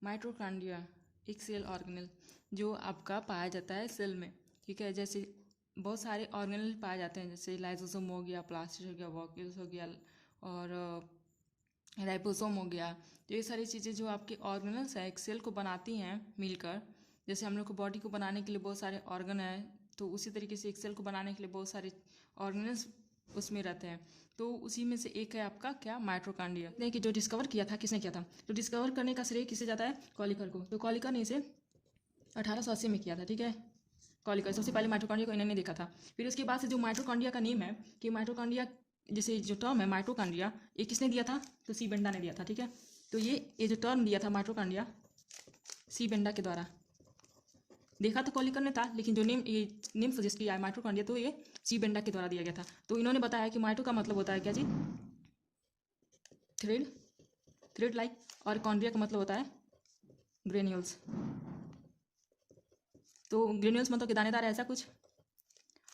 Mitochondria एक cell organelle जो आपका पाया जाता है सेल में, ठीक है। जैसे बहुत सारे ऑर्गेनेल पाए जाते हैं, जैसे लाइसोसोम हो गया, प्लास्टिड हो गया, वॉक्यूल्स हो गया और राइबोसोम हो गया। तो ये सारी चीज़ें जो आपके ऑर्गेनल्स हैं एक सेल को बनाती हैं मिलकर। जैसे हम लोग को बॉडी को बनाने के लिए बहुत सारे ऑर्गन हैं, तो उसी तरीके से एक सेल को बनाने के लिए बहुत सारे ऑर्गेनल्स उसमें रहते हैं। तो उसी में से एक है आपका क्या, माइटोकॉन्ड्रिया। नहीं कि जो डिस्कवर किया था किसने किया था, तो डिस्कवर करने का श्रेय किसे जाता है, कॉलिकर को। तो कॉलिकर ने इसे 1880 में किया था, ठीक है। कॉलिकर सबसे पहले माइटोकॉन्ड्रिया को इन्होंने देखा था। फिर उसके बाद से जो माइटोकॉन्ड्रिया का नेम है कि माइटोकॉन्ड्रिया, जैसे जो टर्म है माइटोकॉन्ड्रिया, ये किसने दिया था, तो सी बेंडा ने दिया था, ठीक है। तो ये जो टर्म दिया था माइटोकॉन्ड्रिया सी बेंडा के द्वारा देखा था, कॉलिकर ने था, लेकिन जो नेम ये नेम सजेस्ट किया है माइटोकॉन्ड्रिया, तो ये सी बेंडा के द्वारा दिया गया था। तो इन्होंने बताया कि माइटो का मतलब होता है क्या जी, थ्रेड, थ्रेड लाइक, और कॉन्ड्रिया का मतलब होता है ग्रेन्यूल्स। तो ग्रेन्यूल्स मतलब कि दानेदार है ऐसा कुछ,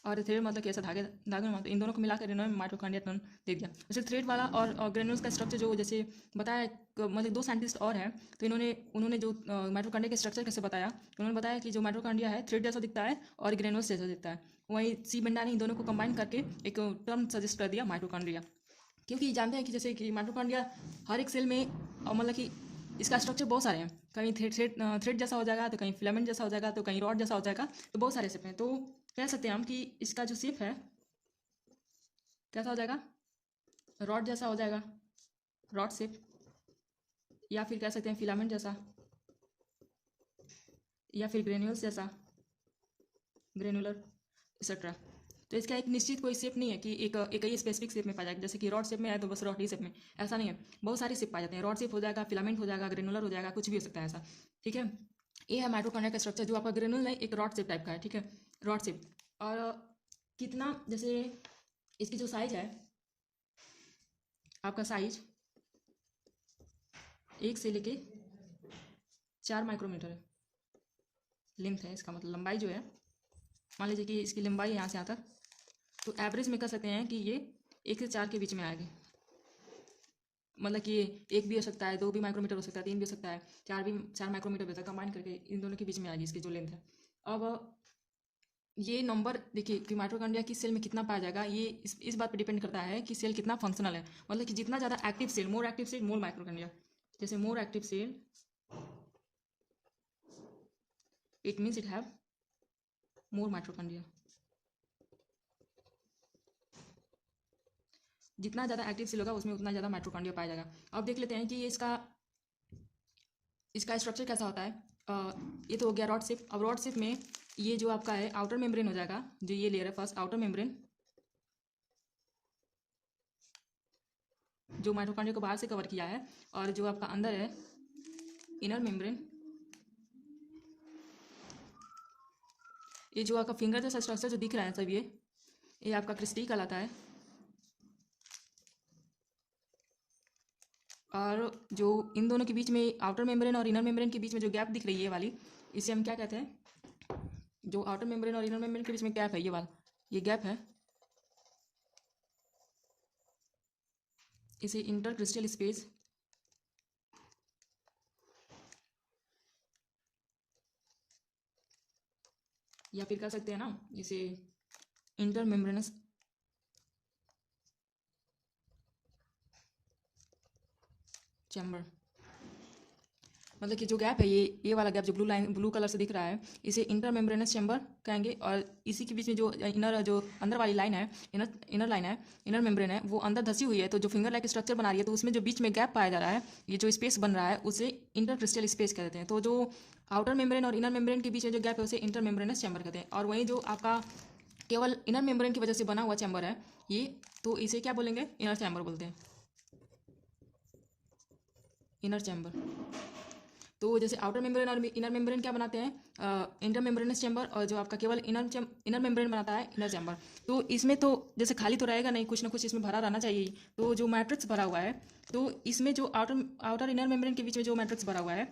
और थ्रेड मतलब कि ऐसा धागे, धागे मतलब इन दोनों को मिलाकर इन्होंने माइटोकॉन्ड्रिया टर्म दे दिया। जैसे थ्रेड वाला और ग्रेन्यूल्स का स्ट्रक्चर जो जैसे बताया, मतलब दो साइंटिस्ट और हैं, तो उन्होंने जो माइटोकॉन्ड्रिया के स्ट्रक्चर कैसे बताया, उन्होंने बताया कि जो माइटोकॉन्ड्रिया है थ्रेड जैसा दिखता है और ग्रेन्यूल्स जैसा दिखता है। वहीं सी बेंडा ने इन दोनों को कंबाइन करके एक टर्म सजेस्ट कर दिया माइटोकॉन्ड्रिया। क्योंकि जानते हैं कि जैसे कि माइटोकॉन्ड्रिया हर एक सेल में मतलब कि इसका स्ट्रक्चर बहुत सारे हैं, कहीं थ्रेड थ्रेड थ्रेड जैसा हो जाएगा, तो कहीं फिलामेंट जैसा हो जाएगा, तो कहीं रॉड जैसा हो जाएगा, तो बहुत सारे शेप हैं। तो कह सकते हैं हम कि इसका जो शेप है कैसा हो जाएगा, रॉड जैसा हो जाएगा, रॉड शेप, या फिर कह सकते हैं फिलामेंट जैसा, या फिर ग्रेन्यूल्स जैसा, ग्रेनुलर एक्सेट्रा। तो इसका एक निश्चित कोई शेप नहीं है कि एक ही स्पेसिफिक शेप में पाया जाएगा, जैसे कि रॉड शेप में है तो बस रॉड ही शेप में, ऐसा नहीं है। बहुत सारे शेप पाए जाते हैं, रॉड शेप हो जाएगा, फिलामेंट हो जाएगा, ग्रेनुलर हो जाएगा, कुछ भी हो सकता है ऐसा, ठीक है। ये है माइटोकॉन्ड्रिया का स्ट्रक्चर जो आपका ग्रेनुल नहीं, एक रॉड शेप टाइप का है, ठीक है, रॉड शेप। और कितना, जैसे इसकी जो साइज है आपका, साइज 1 से लेके 4 माइक्रोमीटर है, लेंथ है इसका, मतलब लंबाई जो है, मान लीजिए कि इसकी लंबाई यहाँ से यहाँ तक, तो एवरेज में कह सकते हैं कि ये 1 से 4 के बीच में आएगी। मतलब कि 1 भी हो सकता है, 2 भी माइक्रोमीटर हो सकता है, 3 भी हो सकता है, 4 माइक्रोमीटर भी होता है, कंबाइन करके इन दोनों के बीच में आएगी इसकी जो लेंथ है। अब ये नंबर देखिए कि माइटोकॉन्ड्रिया किस सेल में कितना पाया जाएगा, ये इस बात पर डिपेंड करता है कि सेल कितना फंक्शनल है। मतलब कि जितना ज़्यादा active cell, more active cell more mitochondria, जैसे more active cell it means it have more mitochondria. जितना ज़्यादा एक्टिव सेल होगा उसमें उतना ज़्यादा माइटोकॉन्ड्रिया पाया जाएगा। अब देख लेते हैं कि ये इसका स्ट्रक्चर कैसा होता है। ये तो हो गया रॉड शेप। अब रॉड शेप में ये जो आपका है आउटर मेम्ब्रेन हो जाएगा, जो ये लेयर है फर्स्ट आउटर मेम्ब्रेन, जो माइटोकॉन्ड्रिया को बाहर से कवर किया है, और जो आपका अंदर है इनर मेम्ब्रेन। ये जो आपका फिंगर जैसा स्ट्रक्चर जो दिख रहा है सब, ये आपका क्रिस्टी कहलाता है। और जो इन दोनों के बीच में आउटर मेम्ब्रेन और इनर मेम्ब्रेन के बीच में जो गैप दिख रही है ये वाली, इसे हम क्या कहते हैं, जो आउटर मेम्ब्रेन और इनर मेम्ब्रेन के बीच में गैप है ये वाला, ये गैप है, इसे इंटरक्रिस्टल स्पेस या फिर कह सकते हैं ना इसे इंटरमेम्ब्रेनस चैम्बर। मतलब कि जो गैप है ये वाला गैप जो ब्लू कलर से दिख रहा है, इसे इंटर मेम्ब्रेनस चैम्बर कहेंगे। और इसी के बीच में जो अंदर वाली लाइन है, इनर लाइन है, इनर मेम्ब्रेन है, वो अंदर धसी हुई है, तो जो फिंगर लाइक स्ट्रक्चर बना रही है, तो उसमें जो बीच में गैप पाया जा रहा है, ये जो स्पेस बन रहा है उसे इंटरक्रिस्टल स्पेस कहते हैं। तो जो आउटर मेम्ब्रेन और इनर मेम्ब्रेन के बीच में जो गैप है उसे इंटर मेम्ब्रेनस चैम्बर कहते हैं। और वहीं जो आपका केवल इनर मेम्ब्रेन की वजह से बना हुआ चैम्बर है ये, तो इसे क्या बोलेंगे, इनर चैम्बर बोलते हैं, इनर चैम्बर। तो जैसे आउटर मेम्ब्रेन और इनर मेम्ब्रेन क्या बनाते हैं, इंटर मेम्ब्रेनस चैम्बर, और जो आपका केवल इनर मेम्ब्रेन बनाता है इनर चैम्बर। तो इसमें तो जैसे खाली तो रहेगा नहीं, कुछ ना कुछ इसमें भरा रहना चाहिए। तो जो मैट्रिक्स भरा हुआ है, तो इसमें जो आउटर आउटर इनर मेम्ब्रेन के बीच में जो मैट्रिक्स भरा हुआ है,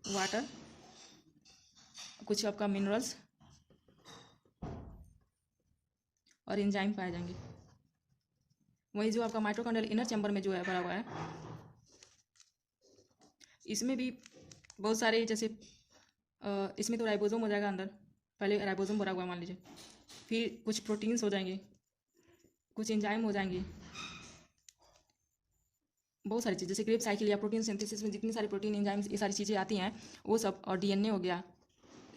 वाटर, कुछ आपका मिनरल्स और एंजाइम पाए जाएंगे। वही जो आपका माइटोकॉन्ड्रियल इनर चैम्बर में जो है भरा हुआ है, इसमें भी बहुत सारे जैसे इसमें तो राइबोसोम हो जाएगा अंदर, पहले राइबोसोम भरा हुआ है मान लीजिए, फिर कुछ प्रोटीन्स हो जाएंगे, कुछ एंजाइम हो जाएंगे, बहुत सारी चीज़ जैसे क्रेब साइकिल या प्रोटीन सिंथेसिस में जितनी सारी प्रोटीन एंजाइम्स ये सारी चीज़ें आती हैं वो सब, और डीएनए हो गया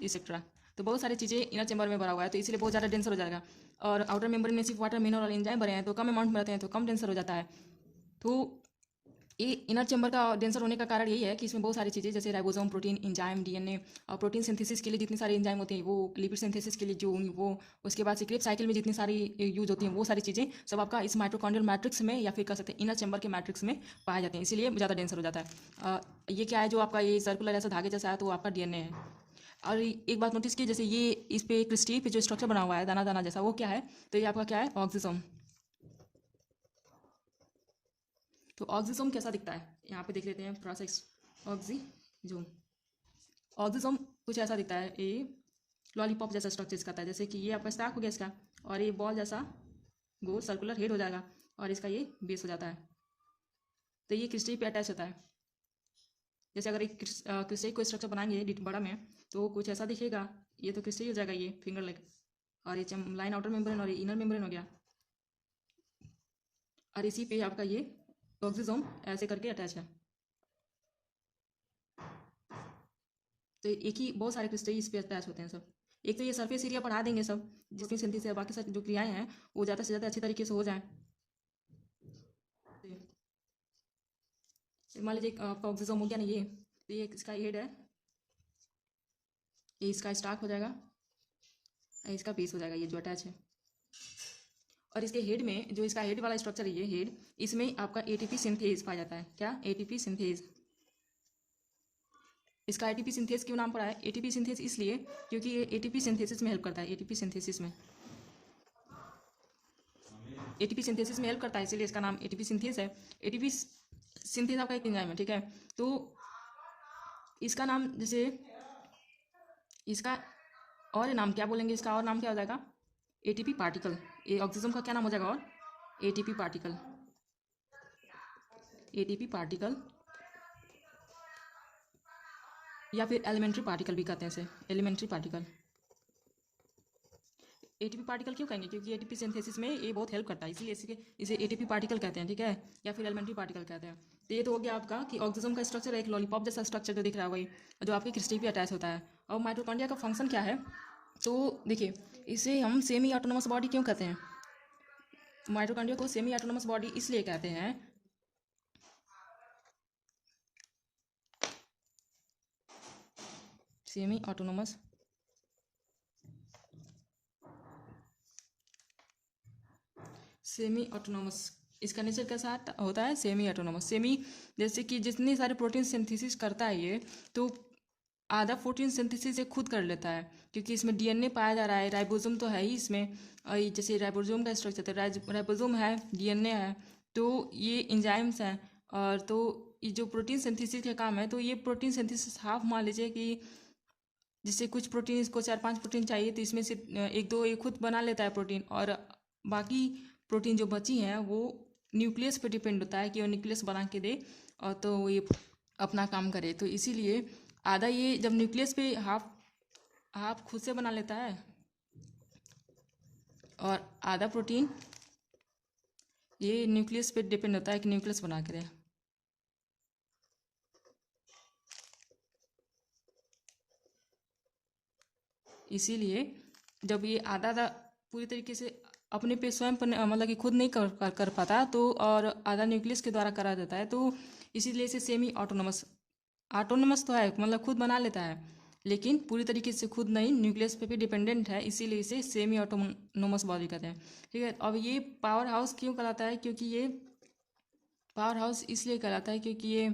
एक्सेट्रा। तो बहुत सारी चीज़ें इनर चैम्बर में भरा हुआ है, तो इसलिए बहुत ज़्यादा डेंसर हो जाएगा। और आउटर मेम्ब्रेन में सिर्फ वाटर मिनरल और एंजाइम भरे हैं, तो कम अमाउंट में रहते हैं, तो कम डेंसर हो जाता है। तो ये इनर चैम्बर का डेंसर होने का कारण यही है कि इसमें बहुत सारी चीज़ें जैसे राइबोसोम, प्रोटीन, एंजाइम, डीएनए, और प्रोटीन सिंथेसिस के लिए जितनी सारी एंजाइम होती हैं वो, लिपिड सिंथेसिस के लिए जो वो, उसके बाद क्रेब साइकिल में जितनी सारी यूज होती हैं वो सारी चीज़ें सब आपका इस माइटोकॉन्ड्रियल मैट्रिक्स में या फिर कह सकते हैं इनर चैम्बर के मैट्रिक्स में पाए जाते हैं, इसीलिए ज़्यादा डेंसर हो जाता है। ये क्या है जो आपका ये सर्कुलर ऐसा धागे जैसा है, तो वो आपका डीएनए है। और एक बात नोटिस की, जैसे ये इस पे क्रिस्टी पे जो स्ट्रक्चर बना हुआ है दाना दाना जैसा, वो क्या है, तो ये आपका क्या है, ऑक्सीसोम। तो ऑक्सीसोम कैसा दिखता है, यहाँ पे देख लेते हैं प्रोसेस ऑक्सीजोम। ऑक्सीसोम कुछ ऐसा दिखता है, ये लॉलीपॉप जैसा स्ट्रक्चर इसका था, जैसे कि ये आपका स्टाक हो गया इसका, और ये बॉल जैसा गोल सर्कुलर हेड हो जाएगा, और इसका ये बेस हो जाता है। तो ये क्रिस्टल पे अटैच होता है। जैसे अगर एक क्रिस्टल को स्ट्रक्चर बनाएंगे बड़ा में, तो कुछ ऐसा दिखेगा, ये तो क्रिस्टल हो जाएगा ये फिंगर लेग, और ये लाइन आउटर मेम्ब्रेन और ये इनर मेम्ब्रेन हो गया, और इसी पे आपका ये ऑक्सीसोम ऐसे करके अटैच है। तो एक ही बहुत सारे क्रिस्टल इस पे अटैच होते हैं सब। एक तो ये सरफेस एरिया बढ़ा देंगे सब, जितनी सिंथेसिस है बाकी सारी जो क्रियाएं हैं वो ज़्यादा से ज़्यादा अच्छी तरीके से हो जाए। तो मान लीजिए आपका ऑक्सीसोम हो गया ना ये, तो ये इसका हेड है, ये इसका स्टार्क हो जाएगा, इसका बेस हो जाएगा ये जो अटैच है। और इसके हेड में जो इसका हेड वाला स्ट्रक्चर है, ये हेड, इसमें आपका एटीपी सिंथेज पाया जाता है। क्या, एटीपी सिंथेज। इसका एटीपी सिंथेज क्यों नाम पड़ा है, एटीपी सिंथेज इसलिए क्योंकि ये एटीपी सिंथेसिस में हेल्प करता है, एटीपी सिंथेसिस में, एटीपी सिंथेसिस में हेल्प करता है, इसीलिए इसका नाम एटीपी सिंथेज है। एटीपी सिंथेज आपका एक एंजाइम है, ठीक है। तो इसका नाम जैसे इसका और नाम क्या बोलेंगे, इसका और नाम क्या हो जाएगा, एटीपी पार्टिकल। ये ऑक्सीजन का क्या नाम हो जाएगा, और एटीपी पार्टिकल, एटीपी पार्टिकल, या फिर एलिमेंट्री पार्टिकल भी कहते हैं इसे, एलिमेंट्री पार्टिकल। एटीपी पार्टिकल क्यों कहेंगे, क्योंकि एटीपी सिंथेसिस में ये बहुत हेल्प करता है, इसीलिए इसे एटीपी पार्टिकल कहते हैं, ठीक है, या फिर एलिमेंट्री पार्टिकल कहते हैं। तो ये तो हो गया आपका कि ऑक्सीजन का स्ट्रक्चर एक लॉलीपॉप जैसा स्ट्रक्चर जो दिख रहा है वही, जो आपके क्रिस्टल पे अटैच होता है। और माइटोकॉन्ड्रिया का फंक्शन क्या है, तो देखिए इसे हम सेमी ऑटोनोमस बॉडी क्यों कहते हैं, माइटोकॉन्ड्रिया को सेमी ऑटोनोमस बॉडी इसलिए कहते हैं, सेमी ऑटोनोमस, सेमी ऑटोनोमस इसका नेचर कैसा होता है, सेमी ऑटोनोमस। सेमी जैसे कि जितनी सारे प्रोटीन सिंथेसिस करता है ये, तो आधा प्रोटीन सिंथेसिस ये खुद कर लेता है, क्योंकि इसमें डीएनए पाया जा रहा है, राइबोसोम तो है ही इसमें, और ये जैसे राइबोसोम का स्ट्रक्चर तो राइबोसोम है, डीएनए है, तो ये एंजाइम्स हैं। और तो ये जो प्रोटीन सिंथेसिस का काम है, तो ये प्रोटीन सिंथेसिस हाफ मान लीजिए कि जैसे कुछ प्रोटीन, इसको 4-5 प्रोटीन चाहिए, तो इसमें से एक दो ये खुद बना लेता है प्रोटीन, और बाकी प्रोटीन जो बची हैं वो न्यूक्लियस पे डिपेंड होता है कि वो न्यूक्लियस बना के दे, और तो ये अपना काम करे। तो इसीलिए आधा ये जब न्यूक्लियस पे हाफ हाफ खुद से बना लेता है, और आधा प्रोटीन ये न्यूक्लियस पे डिपेंड होता है कि न्यूक्लियस बना के दे। इसीलिए जब ये आधा आधा पूरी तरीके से अपने पे स्वयं पर मतलब कि खुद नहीं कर पाता, तो और आधा न्यूक्लियस के द्वारा करा जाता है, तो इसीलिए इसे सेमी ऑटोनोमस, ऑटोनोमस तो है मतलब खुद बना लेता है, लेकिन पूरी तरीके से खुद नहीं, न्यूक्लियस पे भी डिपेंडेंट है, इसीलिए इसे सेमी ऑटोनोमस बॉडी कहते हैं, ठीक है। अब ये पावर हाउस क्यों कहलाता है, क्योंकि ये पावर हाउस इसलिए कहलाता है क्योंकि ये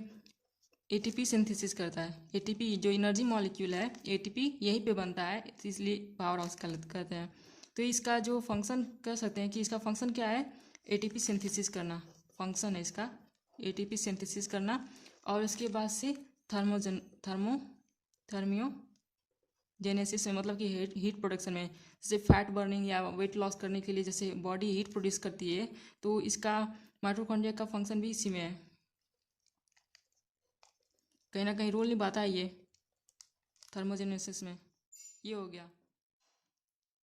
एटीपी सिंथेसिस करता है, एटीपी जो एनर्जी मॉलिक्यूल है, एटीपी यहीं पे बनता है, इसलिए पावर हाउस कहते हैं। तो इसका जो फंक्शन कह सकते हैं कि इसका फंक्शन क्या है, एटीपी सिंथेसिस करना फंक्शन है इसका, एटीपी सिंथेसिस करना, और उसके बाद से थर्मियोजेनेसिस में, मतलब कि हीट प्रोडक्शन में, जैसे फैट बर्निंग या वेट लॉस करने के लिए जैसे बॉडी हीट प्रोड्यूस करती है, तो इसका माइटोकॉन्ड्रिया का फंक्शन भी इसी में है। कहीं ना कहीं रोल निभाता है ये थर्मोजेनेसिस में। ये हो गया।